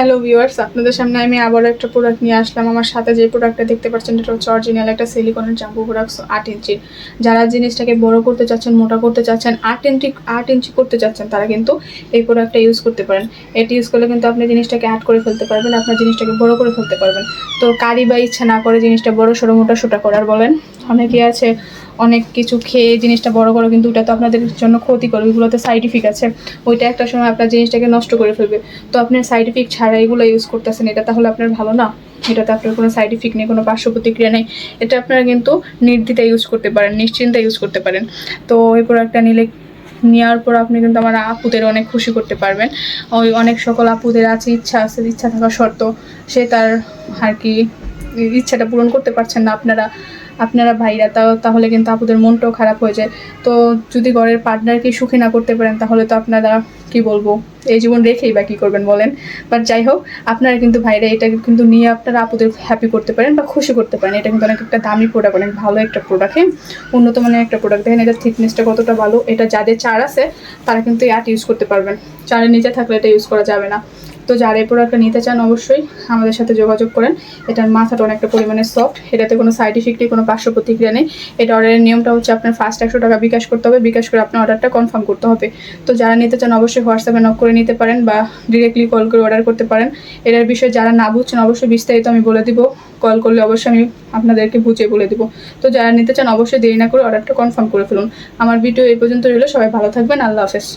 Hello viewers, আপনাদের সামনে আমি আবারও একটা প্রোডাক্ট নিয়ে আসলাম। আমার সাথে যে প্রোডাক্টটা দেখতে পাচ্ছেন এটা হচ্ছে অরিজিনাল একটা সিলিকনের শ্যাম্পু প্রোডাক্ট 8 ইঞ্চির। যারা জিনিসটাকে বড় করতে চাচ্ছেন, মোটা করতে চাচ্ছেন, 8 ইঞ্চি করতে চাচ্ছেন, তারা কিন্তু এই প্রোডাক্টটা ইউজ করতে পারেন। এটি ইউজ করলে কিন্তু আপনি জিনিসটাকে অ্যাড করে ফেলতে পারবেন, আপনার জিনিসটাকে বড় করে ফেলতে পারবেন। তো কারি বা ইচ্ছা না করে জিনিসটা বড় সড়ো মোটা সোটা করার বলেন, অনেকেই আছে অনেক কিছু খেয়ে জিনিসটা বড় করো, কিন্তু ওটা তো আপনাদের জন্য ক্ষতিকর, ওইগুলোতে সাইড ইফেক্ট আছে, ওইটা একটা সময় আপনার জিনিসটাকে নষ্ট করে ফেলবে। তো আপনার সাইড ইফেক্ট ছাড়া এগুলো ইউজ করতেছেন, এটা তাহলে আপনার ভালো না। এটাতে আপনার কোনো সাইড ইফেক্ট নেই, কোনো পার্শ্ব প্রতিক্রিয়া নেই। এটা আপনারা কিন্তু নির্দ্বিধায় ইউজ করতে পারেন, নিশ্চিন্তায় ইউজ করতে পারেন। তো এই প্রোডাক্টটা নেওয়ার পর আপনি কিন্তু আমার আপুদের অনেক খুশি করতে পারবেন। ওই অনেক সকল আপুদের আছে ইচ্ছা থাকা সত্ত্বেও সে তার আর কি ইচ্ছাটা পূরণ করতে পারছেন না। আপনারা ভাইরা তাহলে কিন্তু আপুদের মনটাও খারাপ হয়ে যায়। তো যদি ঘরের পার্টনারকে সুখী না করতে পারেন, তাহলে তো আপনারা কি বলবো, এই জীবন রেখেই বা কী করবেন বলেন। বাট যাই হোক, আপনারা কিন্তু ভাইরা এটা কিন্তু নিয়ে আপনারা আপুদের হ্যাপি করতে পারেন বা খুশি করতে পারেন। এটা কিন্তু অনেক একটা দামি প্রোডাক্ট, অনেক ভালো একটা প্রোডাক্ট, হ্যাঁ, উন্নত মানের একটা প্রোডাক্ট। দেখেন এটা থিকনেসটা কতটা ভালো। এটা যাদের চার আছে তারা কিন্তু এই আর্ট ইউজ করতে পারবেন, চারের নিচে থাকলে এটা ইউজ করা যাবে না। তো যারা এই প্রোডাক্টটা নিতে চান অবশ্যই আমাদের সাথে যোগাযোগ করেন। এটার মাথাটা অনেকটা পরিমাণে সফট, এটাতে কোনো সাইড ইফেক্টই কোনো পার্শ্ব প্রতিক্রিয়া নেই। এটা অর্ডারের নিয়মটা হচ্ছে আপনার ফার্স্ট 100 টাকা বিকাশ করতে হবে, বিকাশ করে আপনার অর্ডারটা কনফার্ম করতে হবে। তো যারা নিতে চান অবশ্যই হোয়াটসঅ্যাপে নক করে নিতে পারেন বা ডিরেক্টলি কল করে অর্ডার করতে পারেন। এটার বিষয়ে যারা না বুঝছেন অবশ্যই বিস্তারিত আমি বলে দিব, কল করলে অবশ্যই আমি আপনাদেরকে বুঝিয়ে বলে দিব। তো যারা নিতে চান অবশ্যই দেরি না করে অর্ডারটা কনফার্ম করে ফেলুন। আমার ভিডিও এই পর্যন্ত রইল, সবাই ভালো থাকবেন, আল্লাহ হাফেজ।